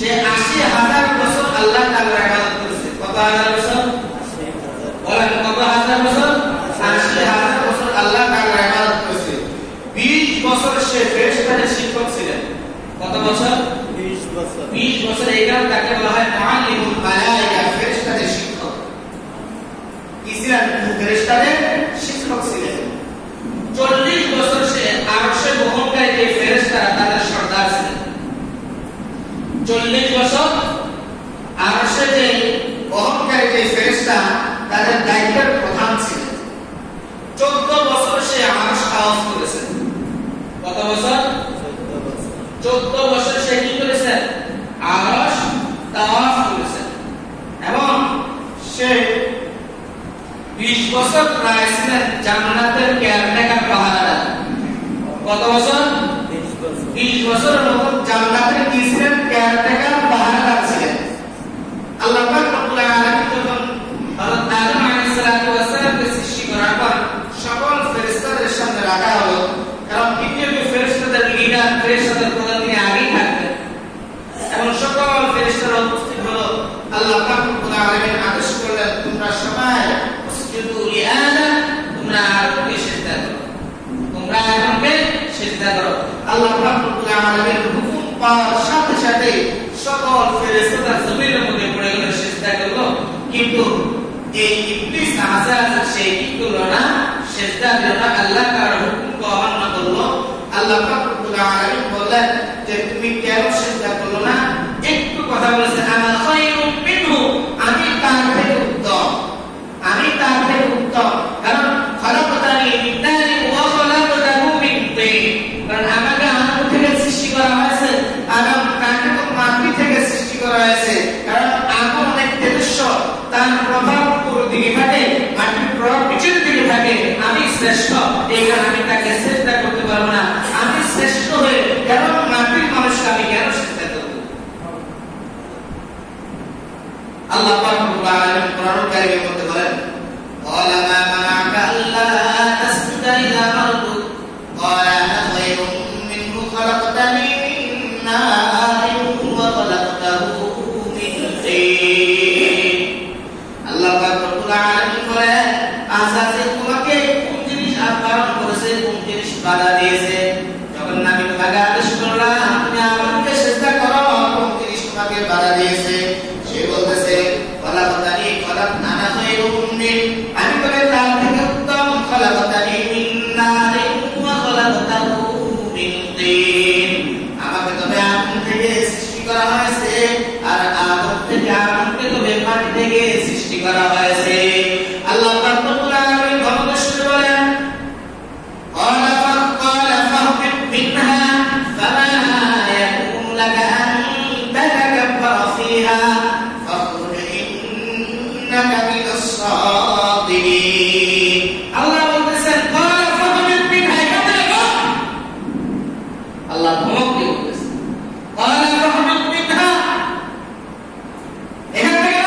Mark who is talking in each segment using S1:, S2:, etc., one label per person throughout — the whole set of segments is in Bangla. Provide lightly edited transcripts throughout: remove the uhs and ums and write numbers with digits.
S1: সে ৮০,০০০ বছর আল্লাহ তাআলার ইবাদত করেছে। কত হাজার বছর? বলেন কত হাজার বছর? ৮০,০০০ বছর আল্লাহ তাআলার ইবাদত করেছে। ২০ বছর সে ফেরেশতাদের শিক্ষক ছিলেন। কত বছর?
S2: 20 বছর।
S1: 20 বছর। এই কারণে তাকে বলা হয় মুআল্লিমুল মালায়েকা, ফেরেশতাদের শিক্ষক। কি ছিলেন? ফেরেশতাদের শিক্ষক ছিলেন। ৪০ বছর সে আরশে বহনকারী যে ফেরেশতারা তাদের সর্দার ছিলেন। ৪০ বছর আরশে যে বহনকারী যে ফেরেশতা তাদের দায়িত্বের প্রধান ছিলেন। ১৪ বছর সে আরশ তাওয়াফ করেছেন। কত বছর? 14 বছর সে কি করেছেন? আরশ তাওয়াফ করেছেন। এবং সে 20 বছর প্রায় ছিলেন জান্নাতের কেয়ারটেকার পাহারাদার। কত বছর? 20 বছরের মতো জান্নাতের কি ছিলেন? কেয়ারটেকার পাহারাদার ছিলেন। আল্লাহ পাক রব্বুল আলামিন যখন হযরত আদম আলাইহিস সালাতু ওয়াস সালামকে সৃষ্টি করার পর সকল ফেরেশতাদের সামনে রাখা হলো, কারণ পৃথিবীর ফেরেশতাদের লিডার, ফেরেশতাদের প্রধান তিনি আগেই থাকতেন। এবং সকল ফেরেশতারা উপস্থিত হলো। আল্লাহ পাক রব্বুল আলামিন আদেশ করলেন, তোমরা সবাই উসজুদু লিআদম, তোমরা আদমকে সিজদা করো, তোমরা আদমকে সিজদা করো। আল্লাহ পাক রব্বুল আলামিন হুকুম পাওয়ার সাথে সাথে সকল ফেরেশতারা জমিনের মধ্যে পড়ে গেল, সিজদা করলো। কিন্তু এই ইবলিস আযাব সে কি করলো না? সিজদা দিল না, আল্লাহ তাআলার হুকুমকে অমান্য করলো। আল্লাহ পাক রব্বুল আলামিন বললেন যে তুমি কেন সিজদা করলো না? একটু কথা বলেছে, আনা খায়রুম মিনহু, আমি তার থেকে উত্তম, আমি তার থেকে উত্তম। কারণ খলাকতানি মিন নারি ওয়া খলাকতাহু মিন তিন, কারণ আমাকে আগুন থেকে সৃষ্টি করা হয়েছে, আদম তাকে তো মাটি থেকে সৃষ্টি করা হয়েছে। কারণ আগুন অনেক তেজস্ব, তার প্রভাব পুরো দিকে থাকে, মাটির প্রভাব নিচের দিকে থাকে। আমি শ্রেষ্ঠ, এই কারণে আমি তাকে সিজদা করতে পারবো না। আমি শ্রেষ্ঠ হয়ে কেন মাটির মানুষকে আমি কেন সিজদা করব? আল্লাহ পাক রব্বুল আলামিন কোরআন কারীমের মধ্যে বলেন, ক্বালা মা মানাকা আল্লা তাসজুদা ইযা মারতু ক্বালা আনা খায়রুম মিনহু খালাকতানি মিন নারিন ওয়া খালাকতাহু মিন তিন। আল্লাহ পাক রব্বুল আলামিন বলেন, আসাসে তোমাকে কোন জিনিস আহ্বান করেছে, কোন জিনিস বাধা দিয়েছে? যখন আমি তোমাকে আদেশ করলাম তুমি আমাকে সিজদা করো, কোন জিনিস তোমাকে বাধা দিয়েছে? সে বলতেছে, খলাকতানি খলাকনা খায়রুম মিন, আমি তবে তার থেকে উত্তম। খলাকতানি মিন নারিন ওয়া খলাকতাহু মিন তিন, আমাকে তবে আগুন থেকে সৃষ্টি করা হয়েছে, আর আগুন থেকে আগুনকে তবে মাটি থেকে সৃষ্টি করা হয়েছে। আল্লাহ পাক রব্বুল আলামিন ভগবান শুনে বলেন, قال فاهبط منها فما يكون لك أن تتكبر فيها فاخرج إنك من الصاغرين। আল্লাহ বলতেছেন, قال فاهبط منها, আল্লাহ ধমক দিয়ে বলতেছেন, قال فاهبط منها, এখান থেকে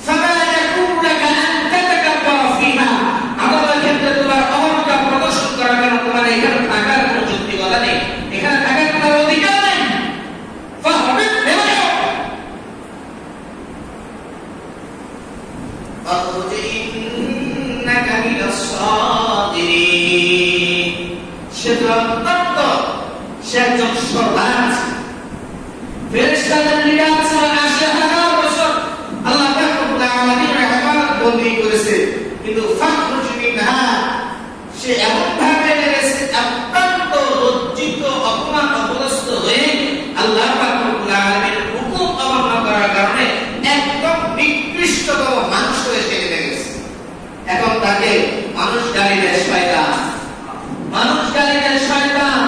S1: فما يكون لك أن تتكبر فيها, আল্লাহ ক্ষেত্রে তোমার অহংকার প্রদর্শন করার জন্য তোমার এখানে থাকার কোনো যৌক্তিকতা নেই, এখানে থাকার কোনো অধিকার নেই। فاهبط منها فاخرج إنك من الصاغرين। সে অত্যন্ত, সে একজন সর্দার, ফেরেশতাদের লিডার ছিল। ৮০,০০০ বছর আল্লাহ পাক রব্বুল আলামিনের ইবাদত বন্দী করেছে, কিন্তু ফাখরুজ মিনহা, সে এমন ভাবে লেগেছে, অত্যন্ত লজ্জিত, অপমান অপদস্থ হয়ে আল্লাহ পাক রব্বুল আলামিনের হুকুম অমান্য করার কারণে একদম নিকৃষ্টতম মানুষ হয়ে সে লেগেছে। এখন তাকে মানুষ গালি দেয় শয়তান, মানুষ গালি দেয় শয়তান,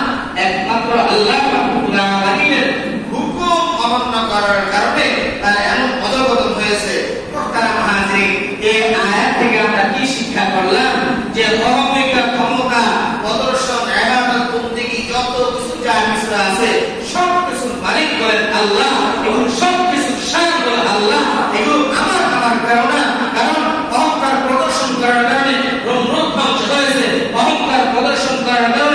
S1: একমাত্র আল্লাহ পাক রব্বুল আলামিনের হুকুম অমান্য করার কারণে তার এমন অধঃপতন হয়েছে। প্রকার মহাজির, এই আয়াত থেকে আমরা কি শিক্ষা করলাম? যে অহমিকা, ক্ষমতা, প্রদর্শন, ইবাদত, বন্দেগী, যত কিছু যা কিছু আছে সব কিছুর মালিক হলেন আল্লাহ, এবং সব কিছুর শান হলো আল্লাহ। এগুলো আমার কারণে, কারণ অহংকার প্রদর্শন করার কারণে ব্রহ্ম ধ্বংস হয়েছে, অহংকার প্রদর্শন করার কারণে